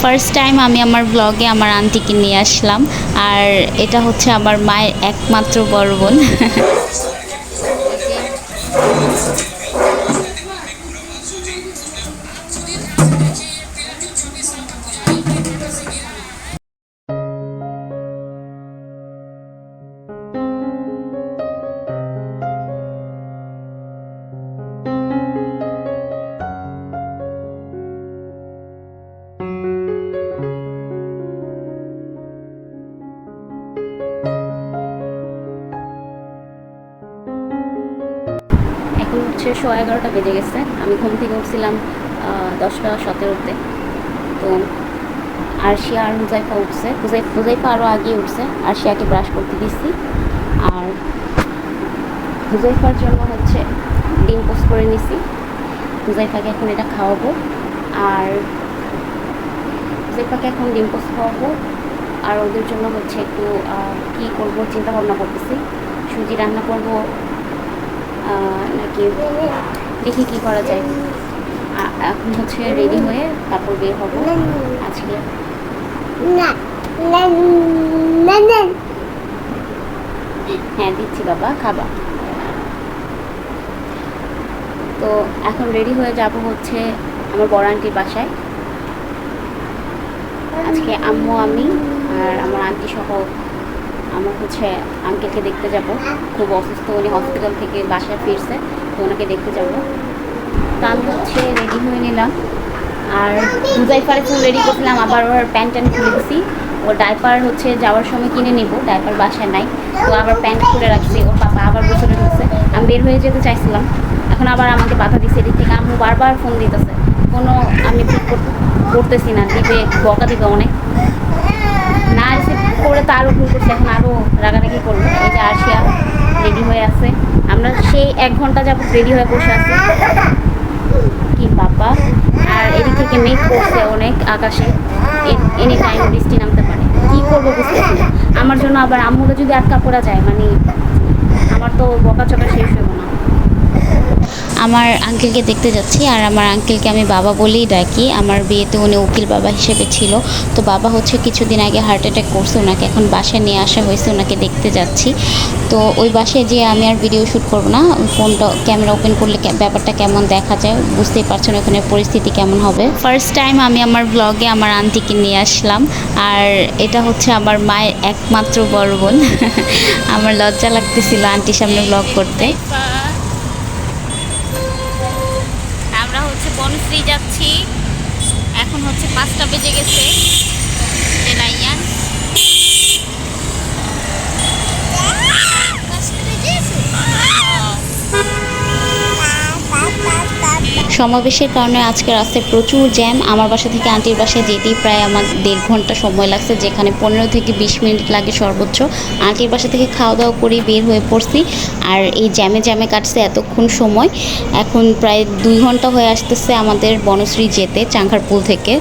First time আমি আমার ব্লগে আমার আন্টিকে নিয়ে আসলাম। আর এটা হচ্ছে আমার মায়ের একমাত্র বড় বোন। এখন হচ্ছে 11:30 বেজে গেছে। আমি ঘুম থেকে উঠছিলাম 10:17-তে। তো আরশিয়া আর হুজাইফা উঠছে। হুজাইফা আরও আগে উঠছে। আরশিয়াকে ব্রাশ করতে দিচ্ছি। আর হুজাইফার জন্য হচ্ছে ডিম পোস্ট করে নিছি। হুজাইফাকে এখন এটা খাওয়াবো। আর হুজাইফাকে এখন ডিম পোস্ট খাওয়াবো। আর ওদের জন্য হচ্ছে একটু কী করবো চিন্তা ভাবনা করতেছি। সুজি রান্না করবো নাকি দেখি কী করা যায়। এখন হচ্ছে রেডি হয়ে তারপর বের হবো আজকে। হ্যাঁ দিচ্ছি বাবা, খাবা। তো এখন রেডি হয়ে যাব হচ্ছে আমার বড় আন্টির বাসায়। আজকে আম্মু, আমি আর আমার আন্টি সহ আমার হচ্ছে আঙ্কেলকে দেখতে যাব। খুব অসুস্থ, উনি হসপিটাল থেকে বাসায় ফিরছে, তো ওনাকে দেখতে যাব। তো আমি হচ্ছে রেডি হয়ে নিলাম। আর হুজাইফারে ফুল রেডি করছিলাম, আবার ওর প্যান্ট খুলে দিছি। ওর ডাইপার হচ্ছে যাওয়ার সময় কিনে নিব, ডাইপার বাসায় নাই, তো আবার প্যান্ট খুলে রাখছি। ওর পাপা আবার বসে ঢুকছে। আমি বের হয়ে যেতে চাইছিলাম, এখন আবার আমাকে বাধা দিচ্ছে। এদিক থেকে আম্মু বারবার ফোন দিতেছে, কোনো আমি ঠিক করতেছি না, দিবে বকা দিবে অনেক। না রিসিভ করে তো আরও ভুল করছে, এখন আরও রাগারাগি করবো। এই যে আরশিয়া রেডি হয়ে আছে, আমরা সেই 1 ঘন্টা যাবত রেডি হয়ে বসে আছি। কি বাবা! আর এদিক থেকে মেঘ করছে অনেক আকাশে, এনি টাইম বৃষ্টি নামতে পারে। কী করবো বুঝতেছি না। আমার জন্য আবার আম্মুকে যদি আটকা পড়া যায়, মানে আমার তো বকাচকা শেষ হইব না। আমার আঙ্কেলকে দেখতে যাচ্ছি। আর আমার আঙ্কেলকে আমি বাবা বলেই ডাকি। আমার বিয়েতে উনি উকিল বাবা হিসেবে ছিল। তো বাবা হচ্ছে কিছুদিন আগে হার্ট অ্যাটাক করছে, ওনাকে এখন বাসায় নিয়ে আসা হয়েছে, ওনাকে দেখতে যাচ্ছি। তো ওই বাসায় যেয়ে আমি আর ভিডিও শ্যুট করবো না। ফোনটা ক্যামেরা ওপেন করলে ব্যাপারটা কেমন দেখা যায় বুঝতেই পারছেন, ওখানে পরিস্থিতি কেমন হবে। ফার্স্ট টাইম আমি আমার ব্লগে আমার আন্টিকে নিয়ে আসলাম। আর এটা হচ্ছে আমার মায়ের একমাত্র বড় বোন। আমার লজ্জা লাগতেছিল আন্টির সামনে ব্লগ করতে। আমরা হচ্ছে বনশ্রী যাচ্ছি। এখন হচ্ছে 5টা বেজে গেছে। রাইয়ান সমাবেশের কারণে আজকে রাস্তায় প্রচুর জ্যাম। আমার বাসা থেকে আন্টির বাসায় যেতেই প্রায় আমার 1.5 ঘন্টা সময় লাগছে, যেখানে 15 থেকে 20 মিনিট লাগে সর্বোচ্চ। আন্টির বাসা থেকে খাওয়া দাওয়া করে বের হয়ে পড়ছি। আর এই জ্যামে কাটছে এতক্ষণ সময়। এখন প্রায় 2 ঘন্টা হয়ে আসতেছে আমাদের বনশ্রী যেতে, চাংখারপুল থেকে।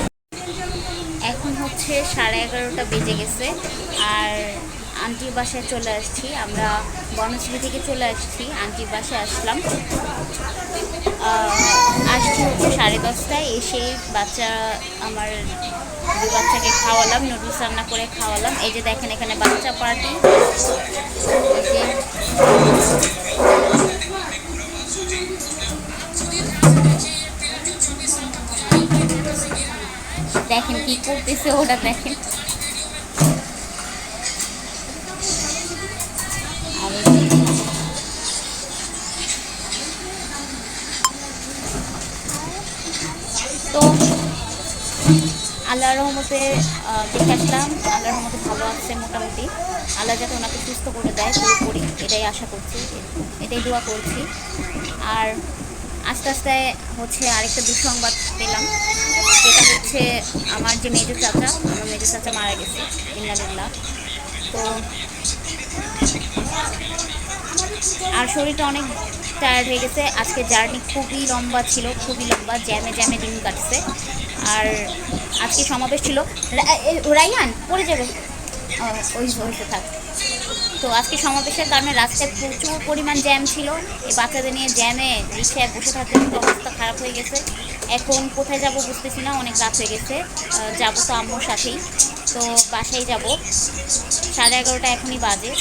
এখন হচ্ছে 11:30 বেজে গেছে। আর আন্টির বাসায় চলে আসছি। আমরা বনশ্রী থেকে চলে আসছি, আন্টির বাসায় আসলাম। আসছি হচ্ছে 10:30টায়। এসে আমার 2 বাচ্চাকে খাওয়ালাম, নুডলস রান্না করে খাওয়ালাম। এই যে দেখেন এখানে বাচ্চা পার্টি। দেখেন কি করতেছে ওটা, দেখেন। তো আল্লাহর রহমতে দেখে আসলাম। আল্লাহর রহমতে ভালো আছে মোটামুটি। আল্লাহ যাতে ওনাকে সুস্থ করে দেয় পুরোপুরি, এটাই আশা করছি, এটাই দোয়া করছি। আর আস্তে আস্তে হচ্ছে আরেকটা দুঃসংবাদ পেলাম, যেটা হচ্ছে আমার যে মেজো চাচা মারা গেছে। ইন্নালিল্লাহ। তো আর শরীরটা অনেক টায়ার্ড হয়ে গেছে। আজকে জার্নি খুবই লম্বা ছিল, খুবই লম্বা, জ্যামে দিন কাটছে। আর আজকে সমাবেশ ছিল। রাইয়ান পড়ে যাবে, ওই হয়েছে থাক। তো আজকে সমাবেশের কারণে রাস্তায় প্রচুর পরিমাণ জ্যাম ছিল। এই বাচ্চাদের নিয়ে জ্যামে রিক্সায় বসে থাকতে অবস্থা খারাপ হয়ে গেছে। এখন কোথায় যাব বুঝতেছি না, অনেক রাত হয়ে গেছে। যাবো তো আম্মুর সাথেই, তো বাসায় যাব। 11:30 এখনই বাজে।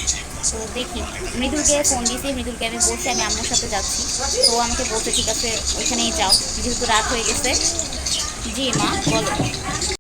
তো দেখি, মৃদুলকে ফোন দিয়েছি, মৃদুলকে আমি বলছি আমি আম্মুর সাথে যাচ্ছি। তো ও আমাকে বলছে ঠিক আছে ওইখানেই যাও, যেহেতু রাত হয়ে গেছে। জি মা বলো।